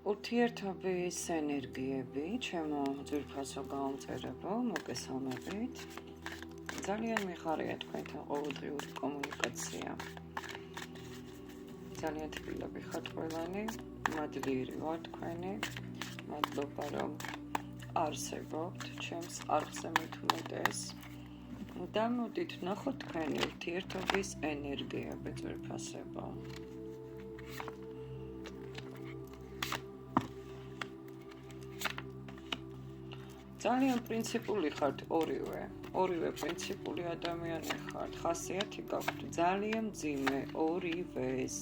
ურთიერთობის ენერგიები, ჩემო ძვირფასო გაუმწერებო, მოგესალმებით. ძალიან მიხარია თქვენთან ყოველდღიური კომუნიკაცია. ძალიან თბილები ხართ ყველანი, მადლიერი ვარ თქვენი, მადლობა რომ არსებობთ, ჩემს არხზე მithumetes. და მოდით ვნახოთ თქვენი ურთიერთობის ენერგიები, ძვირფასებო. ძალიან პრინციპული ხართ ორივე პრინციპული ადამიანი ხართ, ხასიათი გაქვთ ძალიან მძიმე ორივეს.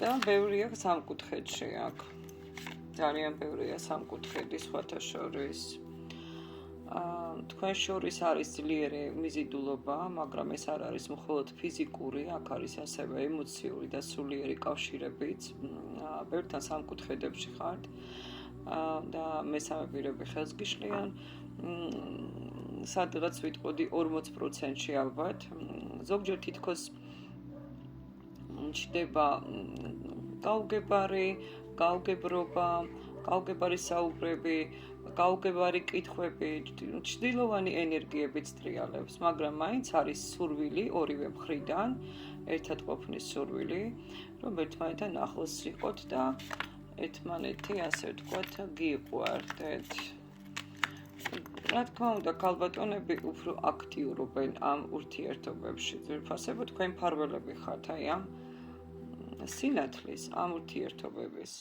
და ბევრია სამკუთხედში აქ. ძალიან ბევრია სამკუთხედი სხვათა შორის. თქვენ შორის არის ძლიერი მიზიდულობა, მაგრამ ეს არ არის მხოლოდ ფიზიკური, აქ არის ასევე ემოციური და სულიერი კავშირებიც. ბევრთან სამკუთხედებში ხართ და მესამე პირები ხელს გიშლიან. სადღაც ვიტყოდი 40%-ში ალბათ. ზოგჯერ თითქოს ჩდება გაუგებარი, გაუგებრობა, გაუგებარი საუბრები, გაუგებარი კითხვები, ჩრდილოვანი ენერგიებიც ტრიალებს, მაგრამ მაინც არის სურვილი ორივე მხრიდან, ერთად ყოფნის სურვილი, რომ ერთმანეთთან ახლოს იყოთ და ერთმანეთი, ასე ვთქვათ, გიყვარდეთ. რა თქმა უნდა, ქალბატონები უფრო აქტიურობენ ამ ურთიერთობებში. ძვირფასებო, თქვენ მფარველები ხართ აი ამ სინათლის, ამ ურთიერთობების.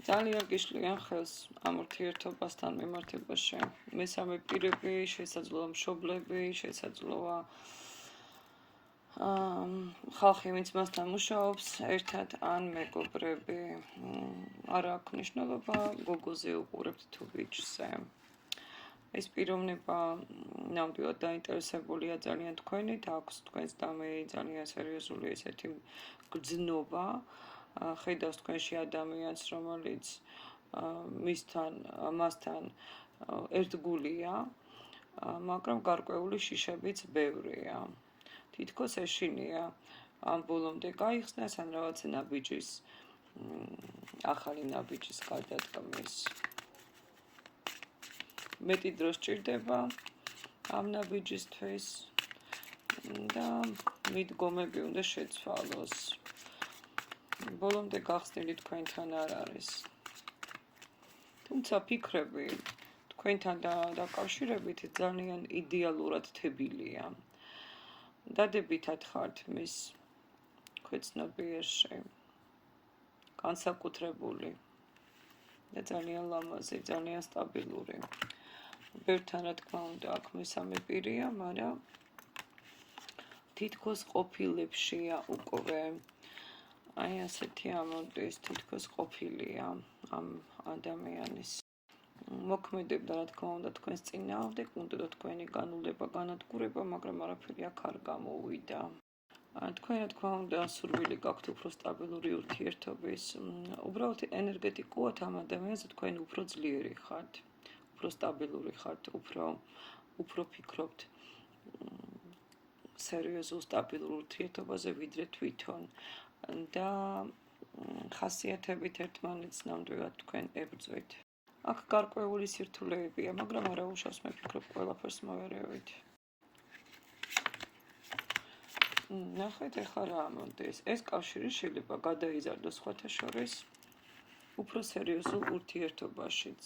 ძალიან გიშლიან ხელს ამ ურთიერთობასთან მიმართებაში. მესამე პირები, შესაძლოა მშობლები, შესაძლოა ხალხი, ვინც მასთან მუშაობს, ერთად ან მეგობრები. არ აქვს მნიშვნელობა, გოგოზე უყურებთ თუ ბიჭზე. ეს პიროვნება ნამდვილად დაინტერესებულია ძალიან თქვენით, აქვს თქვენს დამე ძალიან სერიოზული ესეთი გრძნობა. ხედავს თქვენში ადამიანს, რომელიც მასთან ერთგულია, მაგრამ გარკვეული შიშებიც ბევრია. თითქოს ეშინია ამ ბოლომდე გაიხსნას ან რაღაცა ნაბიჯის, ახალი ნაბიჯის გადადგმის. მეტი დრო სჭირდება ამ ნაბიჯისთვის და მიდგომები უნდა შეცვალოს. ბოლომდე გახსნილი თქვენთან არ არის. თუმცა ფიქრები თქვენთან დაკავშირებით ძალიან იდეალურად თბილია. დადებითად ხართ მის ქვეცნობიერში, განსაკუთრებული და ძალიან ლამაზი, ძალიან სტაბილური. ბევრთან რა თქმა უნდა აქ მესამე პირია, მაგრამ თითქოს ყოფილებშია უკვე. აი ასეთი ამონტის თითქოს ყოფილია ამ ადამიანის. მოქმედებდა რა თქმა უნდა თქვენს წინააღმდეგ, უნდა თქვენი განულება, განადგურება, მაგრამ არაფერი აქ არ გამოვიდა. თქვენ რა თქმა უნდა სურვილი გაქვთ უფრო სტაბილური ურთიერთობის. უბრალოდ ენერგეტიკულად ამ ადამიანზე თქვენ უფრო ძლიერი ხართ, უფრო სტაბილური ხართ, უფრო ფიქრობთ სერიოზულ სტაბილურ ურთიერთობაზე ვიდრე თვითონ. და ხასიათებით ერთმანეთს ნამდვილად თქვენ ებრძვით. აქ გარკვეული სირთულეებია, მაგრამ არა უშავს მე ვფიქრობ ყველაფერს მოვერევით. ნახეთ ახლა რა ამონდეს. ეს კავშირი შეიძლება გადაიზარდოს სხვათა შორის უფრო სერიოზულ ურთიერთობაშიც.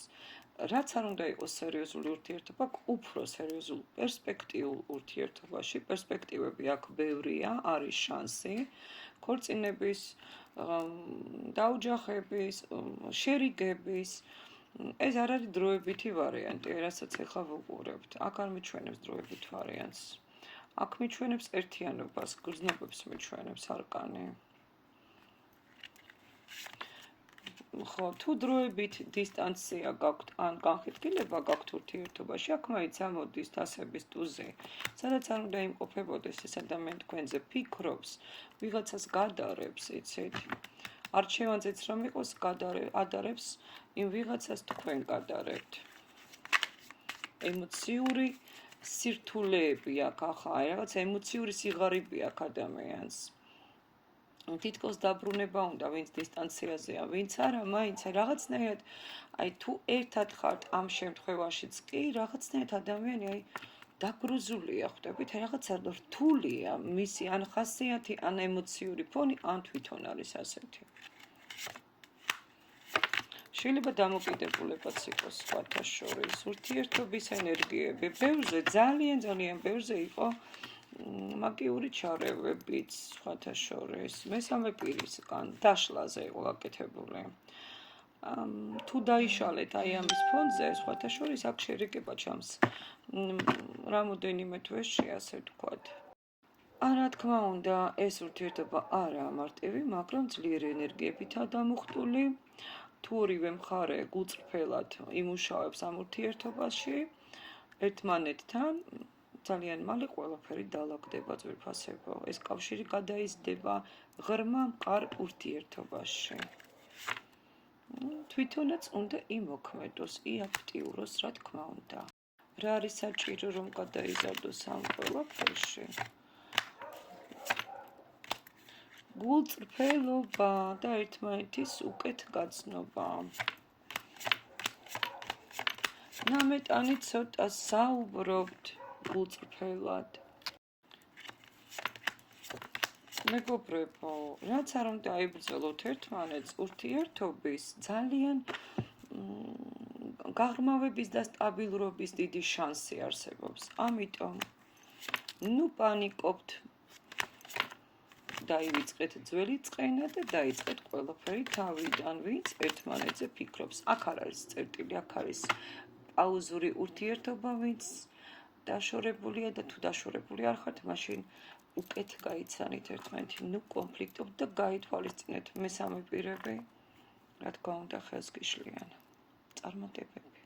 რაც არ უნდა იყოს სერიოზული ურთიერთობა, უფრო სერიოზულ პერსპექტიულ ურთიერთობაში. პერსპექტივები აქ ბევრია, არის შანსი. ქორწინების, დაოჯახების, შერიგების. ეს არ არის დროებითი ვარიანტი, რასაც ახლა ვუყურებთ. აქ არ მიჩვენებს დროებით ვარიანტს. აქ მიჩვენებს ერთიანობას, გრძნობებს მიჩვენებს არკანი. ხო, თუ დროებით დისტანცია გაქვთ ან განხეთქილება გაქვთ ურთიერთობაში, აქ მაინც ამოდის თასების ტუზი, სადაც არ უნდა იმყოფებოდეს ეს ადამიანი თქვენზე ფიქრობს, ვიღაცას გადარებს, იცით. არჩევანზეც რომ იყოს, ადარებს იმ ვიღაცას თქვენ გადარებთ. ემოციური სირთულეები აქვს ახლა, აი რაღაც ემოციური სიღარიბე აქვს ადამიანს. თითქოს დაბრუნება უნდა, ვინც დისტანციაზეა, ვინც არა, მაინც რაღაცნაირად, აი თუ ერთად ხართ ამ შემთხვევაშიც კი, რაღაცნაირად ადამიანი აი დაგრუზულია, ხვდებით, რაღაცა რთულია, მისი ან ხასიათი, ან ემოციური ფონი, ან თვითონ არის ასეთი. შეიძლება დამოკიდებულებაც იყოს სხვათა შორის, ურთიერთობის ენერგიები, ბევრზე, ძალიან ბევრზე იყო მაგიური ჩარევებიც სხვათა შორის, მესამე პირისგან, დაშლაზე იყო გაკეთებული. თუ დაიშალეთ აი ამის ფონზე, სხვათა შორის აქ შერიგება ჩამს რამოდენიმე თვეში, ასე ვთქვათ. რა თქმა უნდა, ეს ურთიერთობა არაა მარტივი, მაგრამ ძლიერი ენერგიებითაა დამუხტული. თუ ორივე მხარე გულწრფელად იმუშავებს ამ ურთიერთობაში, ერთმანეთთან ძალიან მალე ყველაფერი დაალაგდება ძვირფასებო. ეს კავშირი გადაიზრდება ღრმა მყარ ურთიერთობაში. თვითონაც უნდა იმოქმედოს, იაქტიუროს, რა თქმა უნდა. რა არის საჭირო, რომ გადაიზარდოს ამ ყველაფერში? გულწრფელობა და ერთმანეთის უკეთ გაცნობა. ნამეტანი ცოტა საუბრობთ გულწრფელად. მეგობრებო, რაც არ უნდა აიბრძოლოთ ერთმანეთს, ურთიერთობის ძალიან გაღრმავების და სტაბილურობის დიდი შანსი არსებობს. ამიტომ, პანიკობთ, დაივიწყეთ ძველი წყენა და დაიწყეთ ყველაფერი თავიდან, ვინც ერთმანეთზე ფიქრობს. აქ არ არის წერტილი, აქ არის პაუზური ურთიერთობა, ვინც დაშორებულია და თუ დაშორებული არ ხართ, მაშინ უკეთ გაიცანით ერთმანეთი, კონფლიქტობთ და გაითვალისწინეთ მესამე პირები, რა თქმა უნდა, ხელს გიშლიან. წარმატებები.